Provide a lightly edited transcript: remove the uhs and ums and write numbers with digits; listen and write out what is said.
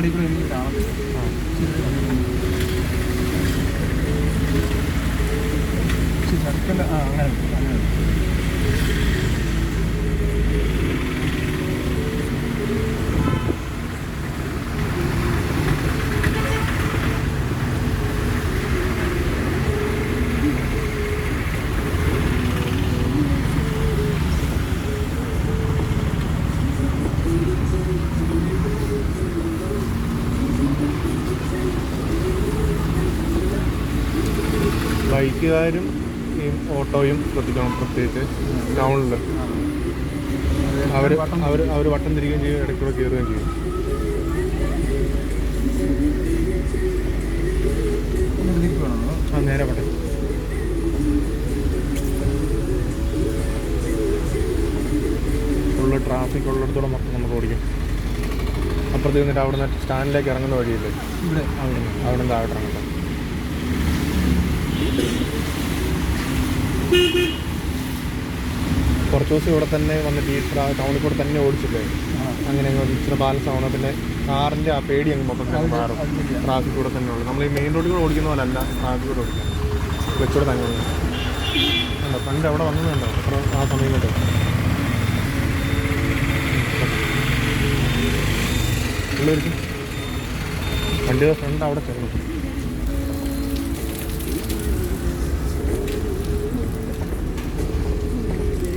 അങ്ങാടി കൂടെ എനിക്ക് കാണത്തില്ല. സർക്കിൾ അങ്ങനെ അങ്ങനെ ബൈക്കുകാരും ഈ ഓട്ടോയും ശ്രദ്ധിക്കണം, പ്രത്യേകിച്ച് ടൗണിൽ. അവർ വട്ടം തിരികുകയും ചെയ്യും, ഇടയ്ക്കൂടെ കയറുകയും ചെയ്യും. നേരെ പട്ടെ ഫുള്ള് ട്രാഫിക് ഉള്ളിടത്തോടെ മൊത്തം നമുക്ക് ഓടിക്കും. അപ്പുറത്ത് നിന്നിട്ട് അവിടെ നിന്ന് സ്റ്റാൻഡിലേക്ക് ഇറങ്ങുന്ന വഴിയില്ലേ, അവിടെ നിന്ന് താഴോട്ട് ഇറങ്ങട്ടെ. കുറച്ച് ദിവസം ഇവിടെ തന്നെ വന്നിട്ട് ഈ ടൗണിൽ കൂടെ തന്നെ ഓടിച്ചില്ലേ, അങ്ങനെ ഇച്ചിരി ബാലൻസ് ആവണം. പിന്നെ കാറിൻ്റെ ആ പേടി അങ്ങ് മൊത്തം മാറും. ട്രാഫിക് കൂടെ തന്നെ ഉള്ളു. നമ്മൾ ഈ മെയിൻ റോഡിൽ കൂടെ ഓടിക്കുന്ന പോലെ അല്ല, ട്രാഫിക് കൂടെ ഓടിക്കാം. വെച്ചൂടെ തന്നെ ഉണ്ടോ ഫ്രണ്ട് അവിടെ വന്നതുണ്ടോ അത്ര ആ സമയം കേട്ടോ. ഉള്ളൊരിക്കും വണ്ടിയുടെ ഫ്രണ്ട് അവിടെ ചെല്ലണം.